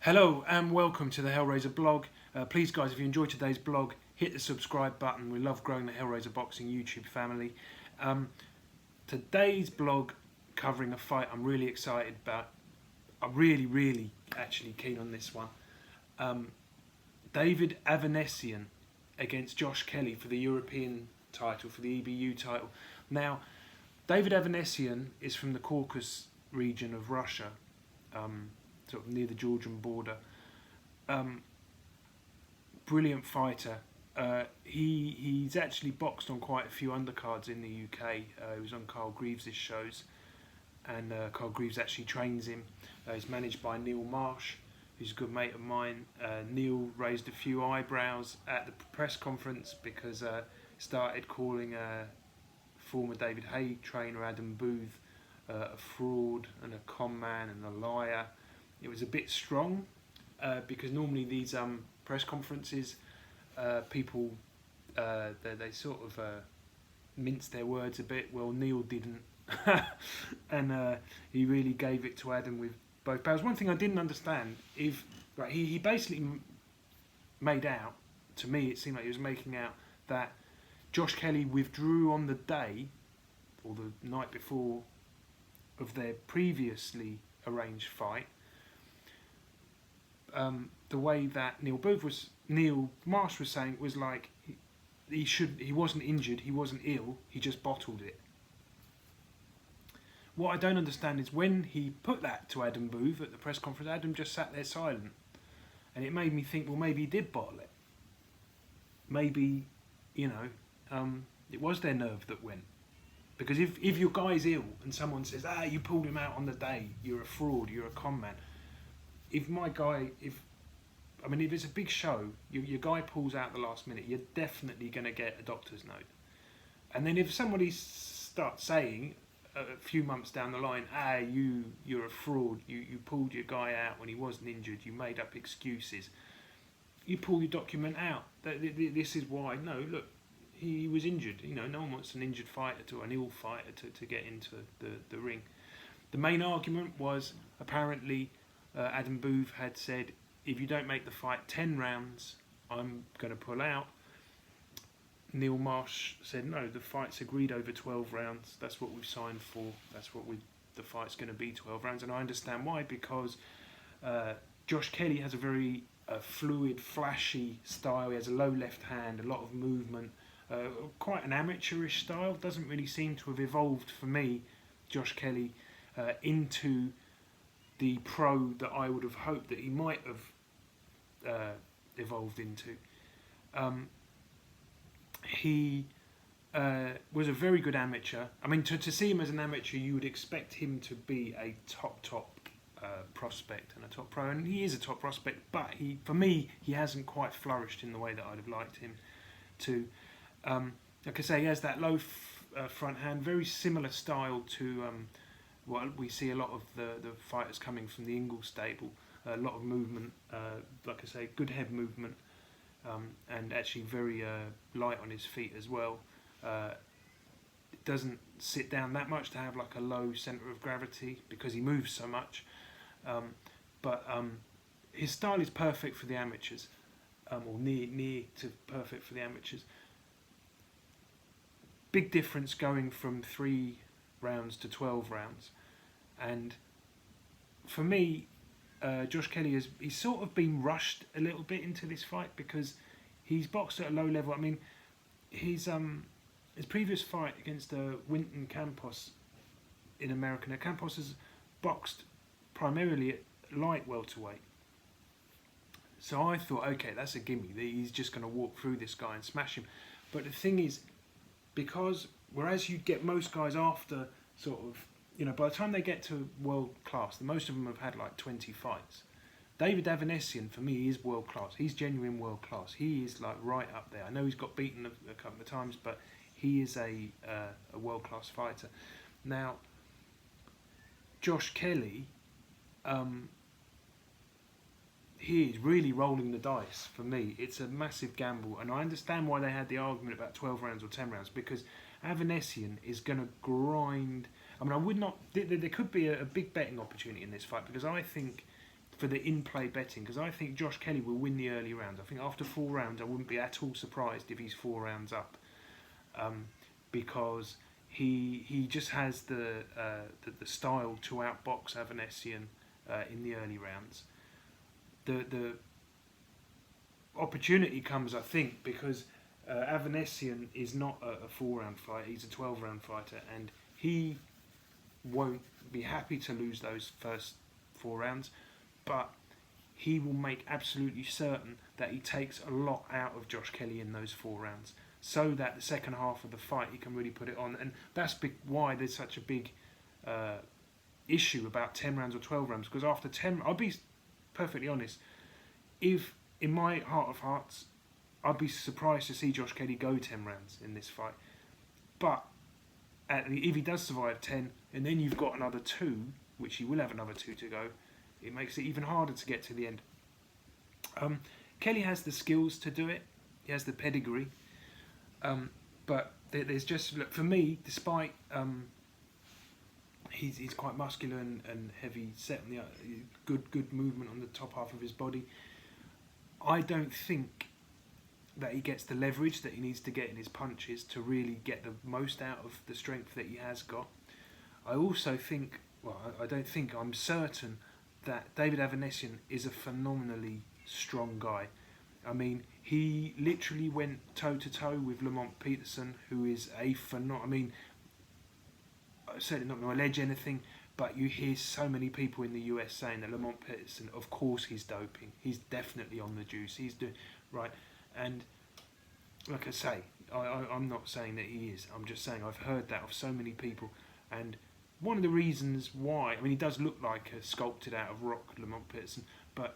Hello and welcome to the Hellraiser blog. Please guys, if you enjoyed today's blog, hit the subscribe button. We love growing the Hellraiser Boxing YouTube family. Today's blog covering a fight I'm really excited about. I'm really actually keen on this one. David Avanesyan against Josh Kelly for the European title, for the EBU title. Now, David Avanesyan is from the Caucasus region of Russia. Sort of near the Georgian border. Brilliant fighter. He's actually boxed on quite a few undercards in the UK. He was on Carl Greaves' shows, and Carl Greaves actually trains him. He's managed by Neil Marsh, who's a good mate of mine. Neil raised a few eyebrows at the press conference because started calling former David Haye trainer Adam Booth a fraud and a con man and a liar. It was a bit strong because normally these press conferences, people they sort of mince their words a bit. Well, Neil didn't, and he really gave it to Adam with both powers. One thing I didn't understand, he basically made out, to me it seemed like he was making out that Josh Kelly withdrew on the day or the night before of their previously arranged fight. The way that Neil Marsh was saying was like he wasn't injured, he wasn't ill, he just bottled it. What I don't understand is when he put that to Adam Booth at the press conference, Adam just sat there silent, and it made me think, well, maybe he did bottle it. Maybe, it was their nerve that went. Because if your guy's ill and someone says, you pulled him out on the day, you're a fraud, you're a con man. If it's a big show, your guy pulls out the last minute, you're definitely going to get a doctor's note. And then if somebody starts saying a few months down the line, you're a fraud, you pulled your guy out when he wasn't injured, you made up excuses, you pull your document out. This is why. No, look, he was injured. No one wants an injured fighter an ill fighter to get into the ring. The main argument was apparently Adam Booth had said, if you don't make the fight 10 rounds, I'm going to pull out. Neil Marsh said, no, the fight's agreed over 12 rounds. That's what we've signed for. That's what the fight's going to be, 12 rounds. And I understand why, because Josh Kelly has a very fluid, flashy style. He has a low left hand, a lot of movement, quite an amateurish style. Doesn't really seem to have evolved for me, Josh Kelly, into the pro that I would have hoped that he might have evolved into. He was a very good amateur. I mean, to see him as an amateur, you would expect him to be a top prospect and a top pro, and he is a top prospect, but for me, he hasn't quite flourished in the way that I'd have liked him to. Like I say, he has that low front hand, very similar style to what we see a lot of the fighters coming from the Ingle stable. A lot of movement, like I say, good head movement, and actually very light on his feet as well. It doesn't sit down that much to have like a low centre of gravity because he moves so much. But his style is perfect for the amateurs, or near to perfect for the amateurs. Big difference going from 3 rounds to 12 rounds, and for me, Josh Kelly he's sort of been rushed a little bit into this fight because he's boxed at a low level. I mean, his previous fight against Winton Campos in America. Now, Campos has boxed primarily at light welterweight, so I thought, okay, that's a gimme. He's just going to walk through this guy and smash him. But the thing is, because whereas you get most guys after sort of, by the time they get to world class, most of them have had like 20 fights. David Avanesyan, for me, is world class. He's genuine world class. He is like right up there. I know he's got beaten a couple of times, but he is a world class fighter. Now, Josh Kelly, he is really rolling the dice for me. It's a massive gamble, and I understand why they had the argument about 12 rounds or 10 rounds, because Avanesyan is going to grind. I mean, I would not. There could be a big betting opportunity in this fight because I think for the in-play betting, because I think Josh Kelly will win the early rounds. I think after 4 rounds, I wouldn't be at all surprised if he's 4 rounds up, because he just has the style to outbox Avanesyan in the early rounds. The opportunity comes, I think, because Avanesyan is not a 4-round fighter; he's a 12-round fighter, and he won't be happy to lose those first 4 rounds, but he will make absolutely certain that he takes a lot out of Josh Kelly in those 4 rounds, so that the second half of the fight he can really put it on. And that's why there's such a big issue about 10 rounds or 12 rounds, because after 10, I'll be perfectly honest, if in my heart of hearts, I'd be surprised to see Josh Kelly go 10 rounds in this fight. But if he does survive 10, and then you've got another 2, which he will have another 2 to go, it makes it even harder to get to the end. Kelly has the skills to do it. He has the pedigree. But there's just, look, for me, despite he's quite muscular and heavy set on the good movement on the top half of his body, I don't think that he gets the leverage that he needs to get in his punches to really get the most out of the strength that he has got. I also think, well, I don't think, I'm certain that David Avanesyan is a phenomenally strong guy. I mean, he literally went toe-to-toe with Lamont Peterson, who is a phenomenal... I mean, I'm certainly not going to allege anything, but you hear so many people in the US saying that Lamont Peterson, of course he's doping. He's definitely on the juice. He's doing... Right. And like I say, I'm not saying that he is. I'm just saying I've heard that of so many people. And one of the reasons why... I mean, he does look like a sculpted out of rock, Lamont Peterson, but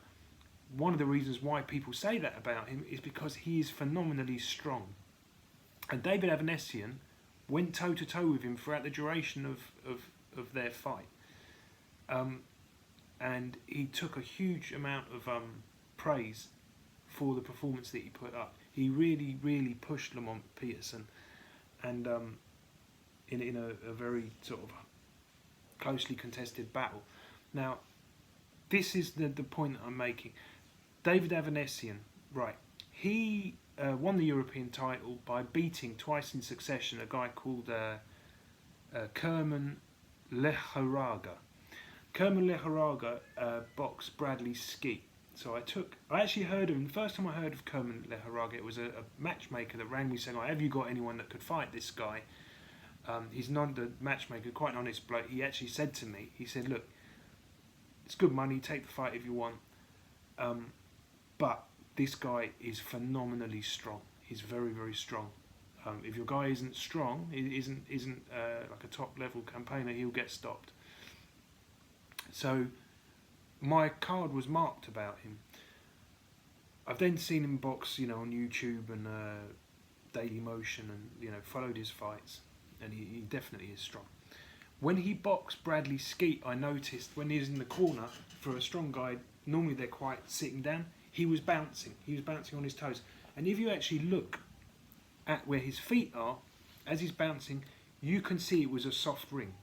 one of the reasons why people say that about him is because he is phenomenally strong. And David Avanesyan went toe-to-toe with him throughout the duration of their fight. And he took a huge amount of praise for the performance that he put up. He really, really pushed Lamont Peterson, and in a very sort of closely contested battle. Now, this is the point that I'm making. David Avanesyan, right, he won the European title by beating twice in succession a guy called Kerman Leharaga. Kerman Leharaga boxed Bradley Skeet. So I actually heard of him. The first time I heard of Kerman Leharaga, it was a matchmaker that rang me saying, "Oh, have you got anyone that could fight this guy?" He's not the matchmaker, quite an honest bloke. He actually said to me, he said, "Look, it's good money, take the fight if you want. But this guy is phenomenally strong. He's very, very strong. If your guy isn't strong, isn't like a top level campaigner, he'll get stopped." So my card was marked about him. I've then seen him box, on YouTube and Daily Motion, and followed his fights, and he definitely is strong. When he boxed Bradley Skeet, I noticed when he was in the corner, for a strong guy, normally they're quite sitting down, he was bouncing. He was bouncing on his toes. And if you actually look at where his feet are, as he's bouncing, you can see it was a soft ring.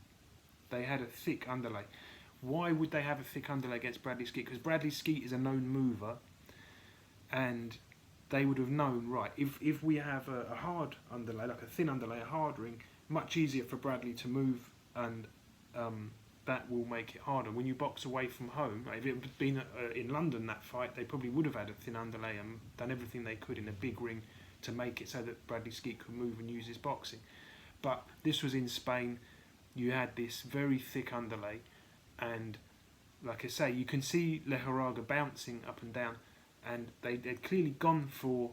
They had a thick underlay. Why would they have a thick underlay against Bradley Skeet? Because Bradley Skeet is a known mover, and they would have known, right, if we have a hard underlay, like a thin underlay, a hard ring, much easier for Bradley to move, and that will make it harder. When you box away from home, if it had been in London, that fight, they probably would have had a thin underlay and done everything they could in a big ring to make it so that Bradley Skeet could move and use his boxing. But this was in Spain. You had this very thick underlay, and like I say, you can see Leharaga bouncing up and down, and they'd clearly gone for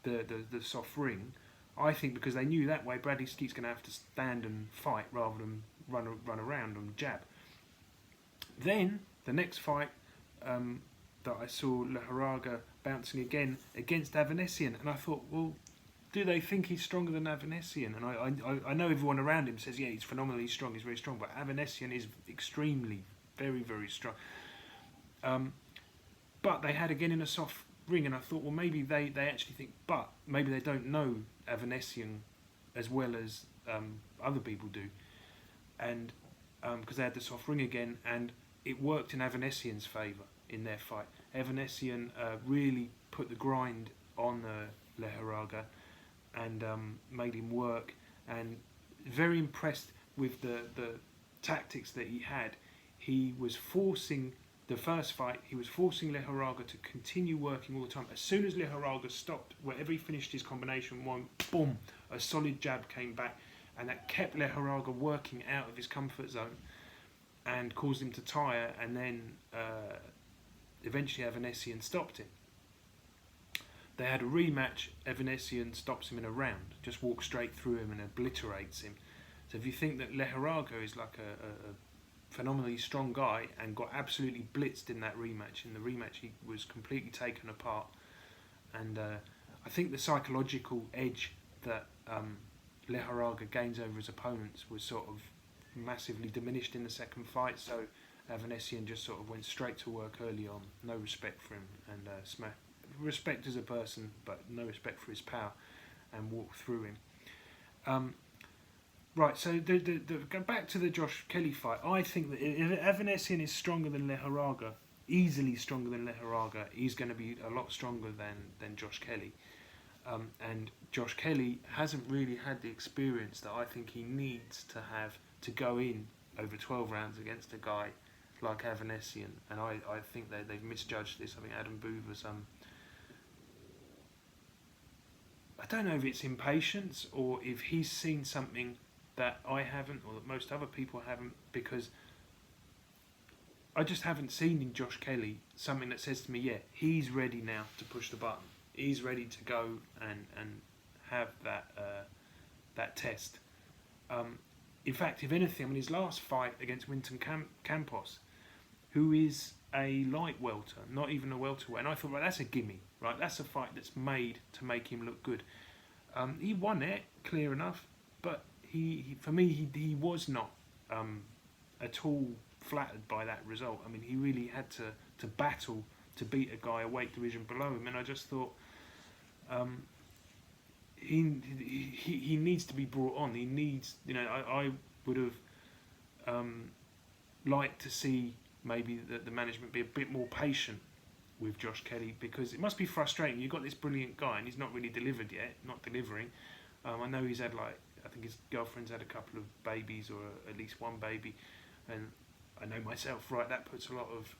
the soft ring. I think because they knew that way Bradley Skeet's going to have to stand and fight rather than run around and jab. Then the next fight that I saw Leharaga bouncing again against Avanesyan, and I thought, well, do they think he's stronger than Avanesyan? And I know everyone around him says, yeah, he's phenomenally strong, he's very strong, but Avanesyan is extremely, very, very strong. But they had again in a soft ring, and I thought, well, maybe they actually think, but maybe they don't know Avanesyan as well as other people do, and because they had the soft ring again, and it worked in Avanesyan's favour in their fight. Avanesyan really put the grind on Leharaga and made him work, and very impressed with the tactics that he had. He was forcing the first fight, he was forcing Leharaga to continue working all the time. As soon as Leharaga stopped, wherever he finished his combination one, boom, a solid jab came back, and that kept Leharaga working out of his comfort zone and caused him to tire, and then eventually Avanesyan stopped him. They had a rematch. Avanesyan stops him in a round, just walks straight through him and obliterates him. So if you think that Leharaga is like a phenomenally strong guy and got absolutely blitzed in that rematch, in the rematch he was completely taken apart, and I think the psychological edge that Leharaga gains over his opponents was sort of massively diminished in the second fight, so Avanesyan just sort of went straight to work early on, no respect for him, and respect as a person, but no respect for his power, and walked through him. Right, so go back to the Josh Kelly fight. I think that if Avanesyan is stronger than Leharaga, easily stronger than Leharaga, he's going to be a lot stronger than Josh Kelly. And Josh Kelly hasn't really had the experience that I think he needs to have to go in over 12 rounds against a guy like Avanesyan. And I think they've misjudged this. I think Adam Booth was... I don't know if it's impatience or if he's seen something that I haven't, or that most other people haven't, because I just haven't seen in Josh Kelly something that says to me, yeah, he's ready now to push the button. He's ready to go and have that test. In fact, if anything, I mean, his last fight against Winton Campos, who is a light welter, not even a welterweight, and I thought, right, that's a gimme, right? That's a fight that's made to make him look good. He won it, clear enough, but for me, he was not at all flattered by that result. I mean, he really had to battle to beat a guy a weight division below him, and I just thought he needs to be brought on. He needs, I would have liked to see maybe the management be a bit more patient with Josh Kelly, because it must be frustrating. You've got this brilliant guy and he's not really delivered yet, not delivering. I know he's had I think his girlfriend's had a couple of babies, or at least one baby, and I know myself, right, that puts a lot of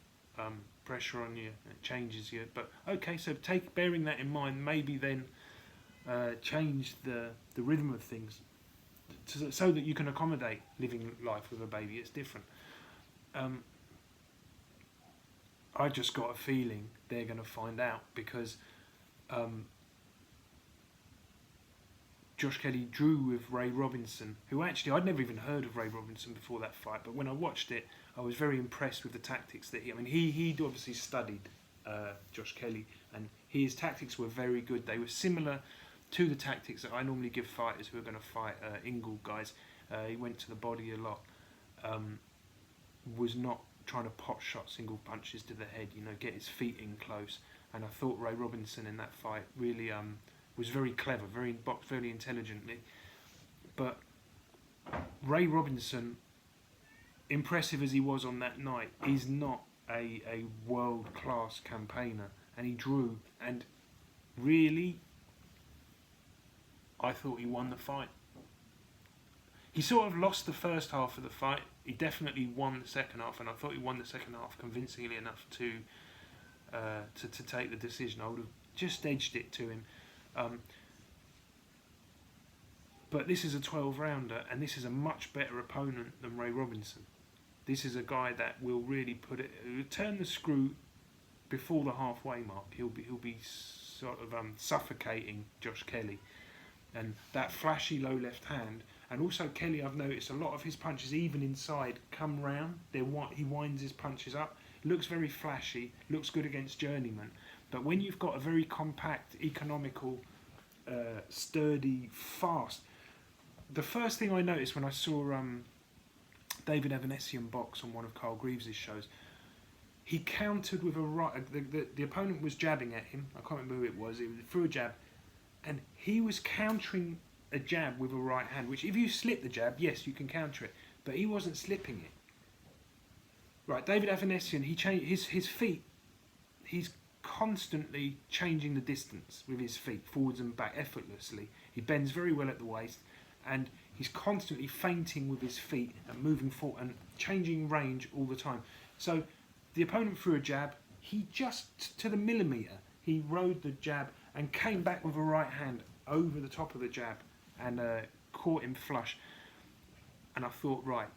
pressure on you, it changes you, but okay, so bearing that in mind, maybe then change the rhythm of things so that you can accommodate living life with a baby. It's different. I just got a feeling they're going to find out, because Josh Kelly drew with Ray Robinson, who actually, I'd never even heard of Ray Robinson before that fight, but when I watched it, I was very impressed with the tactics that he'd obviously studied Josh Kelly, and his tactics were very good. They were similar to the tactics that I normally give fighters who are going to fight Ingle guys. He went to the body a lot, was not trying to pot shot single punches to the head, get his feet in close, and I thought Ray Robinson in that fight really was very clever, boxed very intelligently. But Ray Robinson, impressive as he was on that night, is not a world-class campaigner, and he drew, and really I thought he won the fight. He sort of lost the first half of the fight. He definitely won the second half, and I thought he won the second half convincingly enough to take the decision. I would have just edged it to him. But this is a 12-rounder, and this is a much better opponent than Ray Robinson. This is a guy that will really turn the screw before the halfway mark. He'll be sort of suffocating Josh Kelly, and that flashy low left hand. And also Kelly, I've noticed a lot of his punches, even inside, come round. He winds his punches up. Looks very flashy. Looks good against journeyman. But when you've got a very compact, economical, sturdy, fast... The first thing I noticed when I saw David Avanesyan box on one of Carl Greaves' shows, he countered with a right... The opponent was jabbing at him. I can't remember who it was. It was through a jab. And he was countering a jab with a right hand, which if you slip the jab, yes, you can counter it. But he wasn't slipping it. Right, David Avanesyan, he changed his feet. He's constantly changing the distance with his feet, forwards and back, effortlessly. He bends very well at the waist, and he's constantly feinting with his feet and moving forward and changing range all the time. So the opponent threw a jab. He just to the millimetre, he rode the jab and came back with a right hand over the top of the jab and caught him flush. And I thought, right,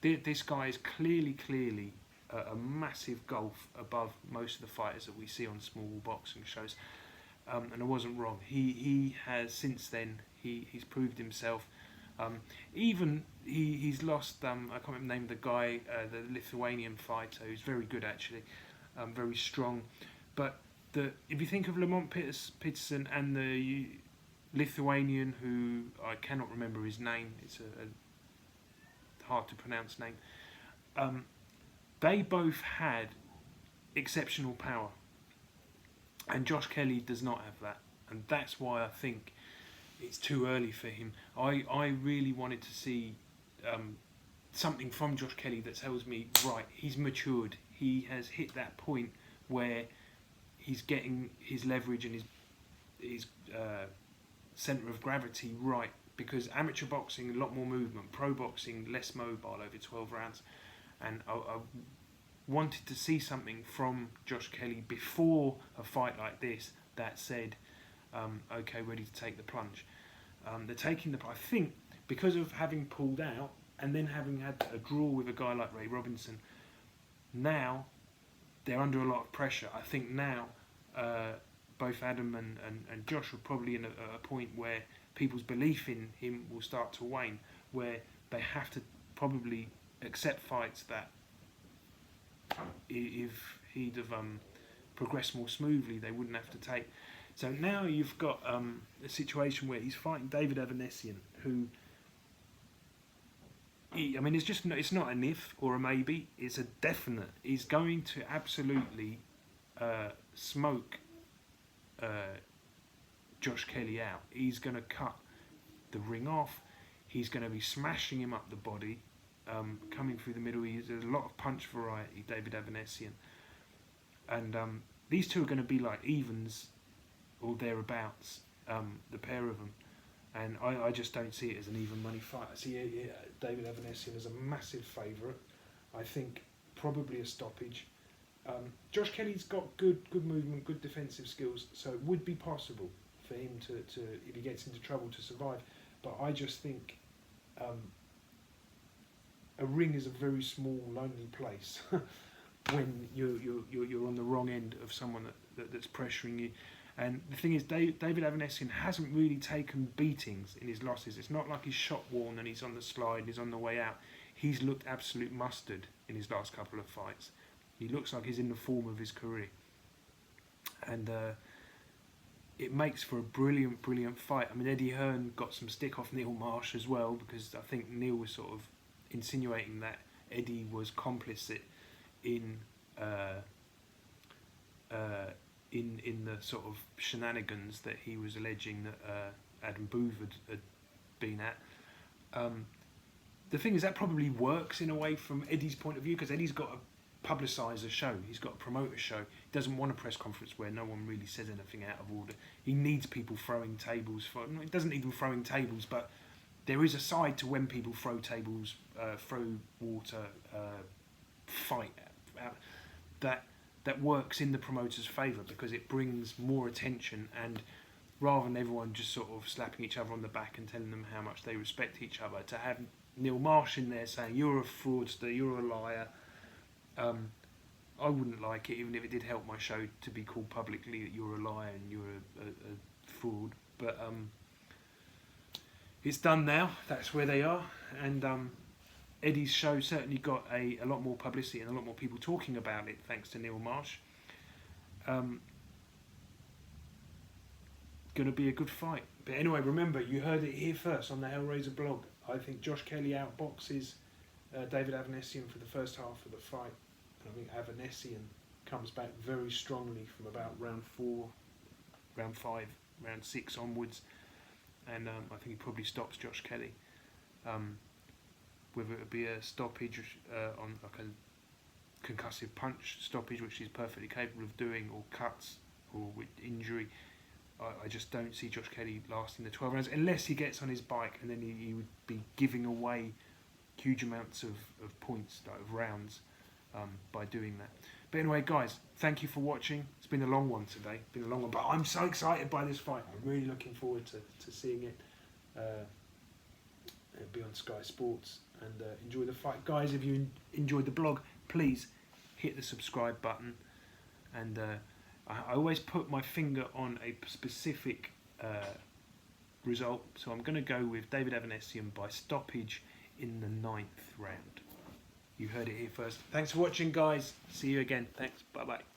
this guy is clearly a massive gulf above most of the fighters that we see on small boxing shows. And I wasn't wrong. He has since then he's proved himself. He's lost. I can't remember the name of the guy, the Lithuanian fighter, who's very good actually, very strong. But if you think of Lamont Peterson and the Lithuanian, who I cannot remember his name, it's a hard to pronounce name. They both had exceptional power, and Josh Kelly does not have that, and that's why I think it's too early for him. I really wanted to see something from Josh Kelly that tells me, right, he's matured. He has hit that point where he's getting his leverage and his centre of gravity right. Because amateur boxing, a lot more movement. Pro boxing, less mobile over 12 rounds. And I wanted to see something from Josh Kelly before a fight like this that said, okay, ready to take the plunge. They're taking I think because of having pulled out and then having had a draw with a guy like Ray Robinson, now they're under a lot of pressure. I think now both Adam and Josh are probably in a point where people's belief in him will start to wane, where they have to probably accept fights that if he'd have progressed more smoothly, they wouldn't have to take. So now you've got a situation where he's fighting David Avanesyan, who, it's not an if or a maybe, it's a definite. He's going to absolutely smoke Josh Kelly out. He's going to cut the ring off. He's going to be smashing him up the body, coming through the middle. There's a lot of punch variety, David Avanesyan. And these two are going to be like evens or thereabouts, the pair of them. And I just don't see it as an even money fight. I see David Avanesyan as a massive favourite. I think probably a stoppage. Josh Kelly's got good movement, good defensive skills, so it would be possible for him to if he gets into trouble, to survive. But I just think a ring is a very small, lonely place when you're on the wrong end of someone that's pressuring you. And the thing is, David Avanesyan hasn't really taken beatings in his losses. It's not like he's shot worn and he's on the slide and he's on the way out. He's looked absolute mustard in his last couple of fights. He looks like he's in the form of his career. And it makes for a brilliant fight. I mean, Eddie Hearn got some stick off Neil Marsh as well, because I think Neil was sort of insinuating that Eddie was complicit in the sort of shenanigans that he was alleging that Adam Booth had been at. The thing is, that probably works in a way from Eddie's point of view, because Eddie's got to publicise a show, he's got to promote a show. He doesn't want a press conference where no one really says anything out of order. He needs people throwing tables for him. It doesn't need them throwing tables, but there is a side to when people throw tables, throw water, fight that works in the promoter's favour, because it brings more attention, and rather than everyone just sort of slapping each other on the back and telling them how much they respect each other, to have Neil Marsh in there saying you're a fraudster, you're a liar, I wouldn't like it, even if it did help my show to be called publicly that you're a liar and you're a fraud. But it's done now, that's where they are, and Eddie's show certainly got a lot more publicity and a lot more people talking about it thanks to Neil Marsh. Going to be a good fight. But anyway, remember, you heard it here first on the Hellraiser blog. I think Josh Kelly outboxes David Avanesyan for the first half of the fight. And I think Avanesyan comes back very strongly from about round 4, round 5, round 6 onwards. And I think he probably stops Josh Kelly. Whether it be a stoppage on like concussive punch stoppage, which he's perfectly capable of doing, or cuts, or with injury, I just don't see Josh Kelly lasting the 12 rounds unless he gets on his bike, and then he would be giving away huge amounts of points, like of rounds, by doing that. But anyway, guys, thank you for watching. It's been a long one today. Been a long one, but I'm so excited by this fight. I'm really looking forward to seeing it. It'll be on Sky Sports, and enjoy the fight, guys. If you enjoyed the blog, please hit the subscribe button, and I always put my finger on a specific result, so I'm going to go with David Avanesyan by stoppage in the 9th round. You heard it here first. Thanks for watching, guys. See you again. Thanks. Bye bye.